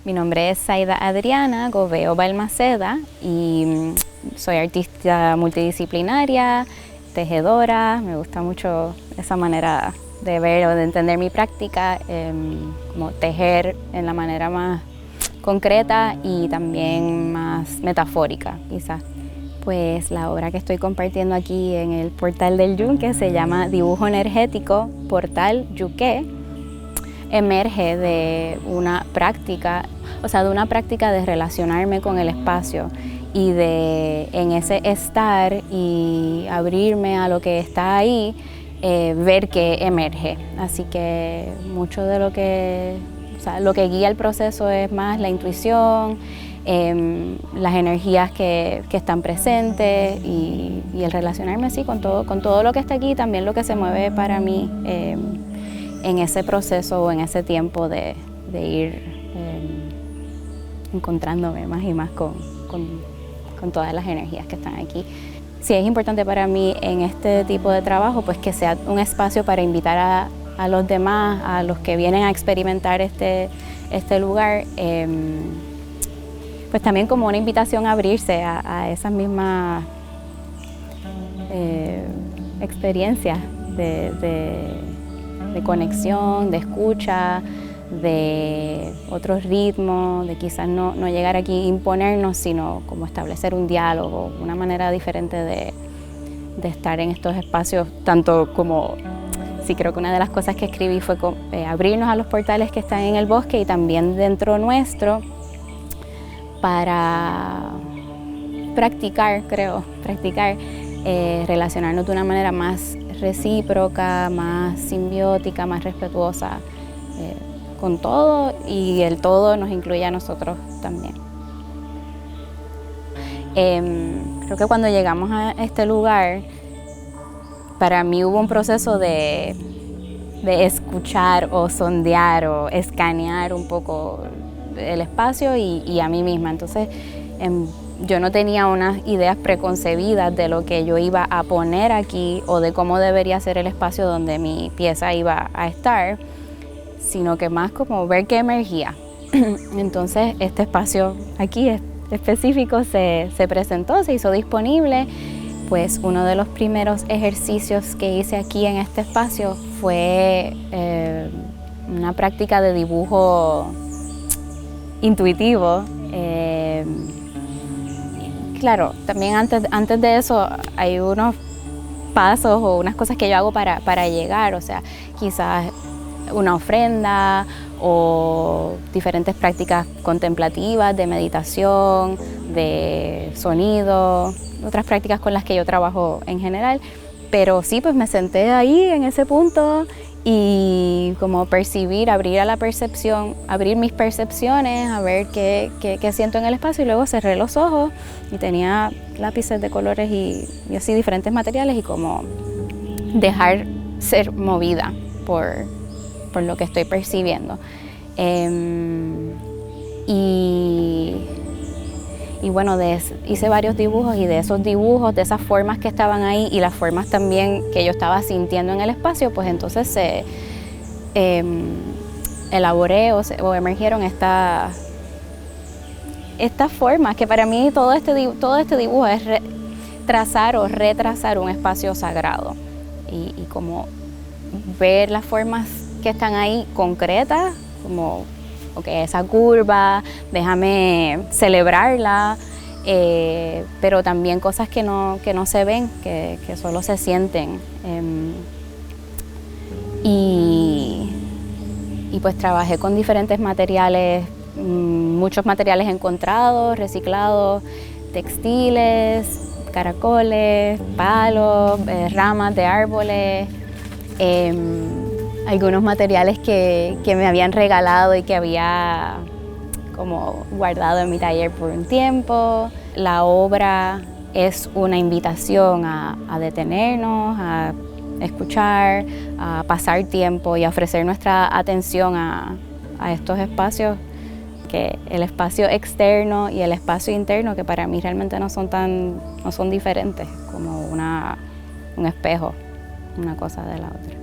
Mi nombre es Zaida Adriana Gobeo Balmaceda y soy artista multidisciplinaria, tejedora. Me gusta mucho esa manera de ver o de entender mi práctica, como tejer en la manera más concreta y también más metafórica, quizás. Pues la obra que estoy compartiendo aquí en el Portal del Yunque se llama Dibujo Energético Portal Yuqué. Emerge de una práctica, de relacionarme con el espacio y de en ese estar y abrirme a lo que está ahí, ver que emerge. Así que mucho de lo que guía el proceso es más la intuición, las energías que están presentes y el relacionarme así con todo lo que está aquí, también lo que se mueve para mí en ese proceso o en ese tiempo de ir encontrándome más y más con todas las energías que están aquí. Sí, es importante para mí en este tipo de trabajo pues que sea un espacio para invitar a los demás, a los que vienen a experimentar este lugar, pues también como una invitación a abrirse a esas mismas experiencias de conexión, de escucha, de otros ritmos, de quizás no llegar aquí a imponernos, sino como establecer un diálogo, una manera diferente de estar en estos espacios, tanto como, sí, creo que una de las cosas que escribí fue abrirnos a los portales que están en el bosque y también dentro nuestro para practicar, relacionarnos de una manera más recíproca, más simbiótica, más respetuosa con todo, y el todo nos incluye a nosotros también. Creo que cuando llegamos a este lugar, para mí hubo un proceso de escuchar o sondear o escanear un poco el espacio y a mí misma. Entonces, yo no tenía unas ideas preconcebidas de lo que yo iba a poner aquí o de cómo debería ser el espacio donde mi pieza iba a estar, sino que más como ver qué emergía. Entonces este espacio aquí específico se presentó, se hizo disponible. Pues uno de los primeros ejercicios que hice aquí en este espacio fue una práctica de dibujo intuitivo. Claro, también antes de eso hay unos pasos o unas cosas que yo hago para llegar, o sea, quizás una ofrenda o diferentes prácticas contemplativas de meditación, de sonido, otras prácticas con las que yo trabajo en general. Pero sí, pues me senté ahí en ese punto y como percibir, abrir a la percepción, abrir mis percepciones, a ver qué siento en el espacio, y luego cerré los ojos y tenía lápices de colores y así diferentes materiales, y como dejar ser movida por lo que estoy percibiendo. Y bueno, hice varios dibujos, y de esos dibujos, de esas formas que estaban ahí y las formas también que yo estaba sintiendo en el espacio, pues entonces elaboré o emergieron estas formas, que para mí todo este dibujo es trazar o retrasar un espacio sagrado y como ver las formas que están ahí concretas, como esa curva, déjame celebrarla, pero también cosas que no se ven, que solo se sienten. Y pues trabajé con diferentes materiales, muchos materiales encontrados, reciclados, textiles, caracoles, palos, ramas de árboles, algunos materiales que me habían regalado y que había como guardado en mi taller por un tiempo. La obra es una invitación a detenernos, a escuchar, a pasar tiempo y a ofrecer nuestra atención a estos espacios, que el espacio externo y el espacio interno, que para mí realmente no son diferentes, como un espejo, una cosa de la otra.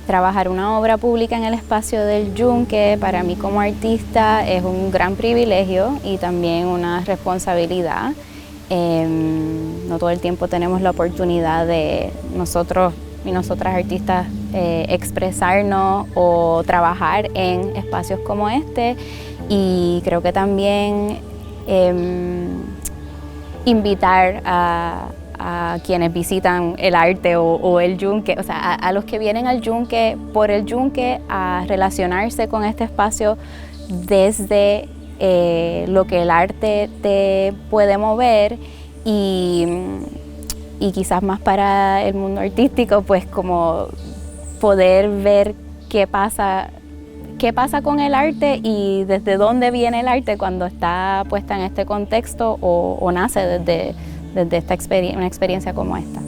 Trabajar una obra pública en el espacio del Yunque para mí como artista es un gran privilegio y también una responsabilidad. No todo el tiempo tenemos la oportunidad de nosotros y nosotras artistas expresarnos o trabajar en espacios como este, y creo que también invitar a quienes visitan el arte o el Yunque, o sea, a los que vienen al Yunque por el Yunque, a relacionarse con este espacio desde lo que el arte te puede mover, y quizás más para el mundo artístico, pues como poder ver qué pasa con el arte y desde dónde viene el arte cuando está puesta en este contexto o nace desde una experiencia como esta.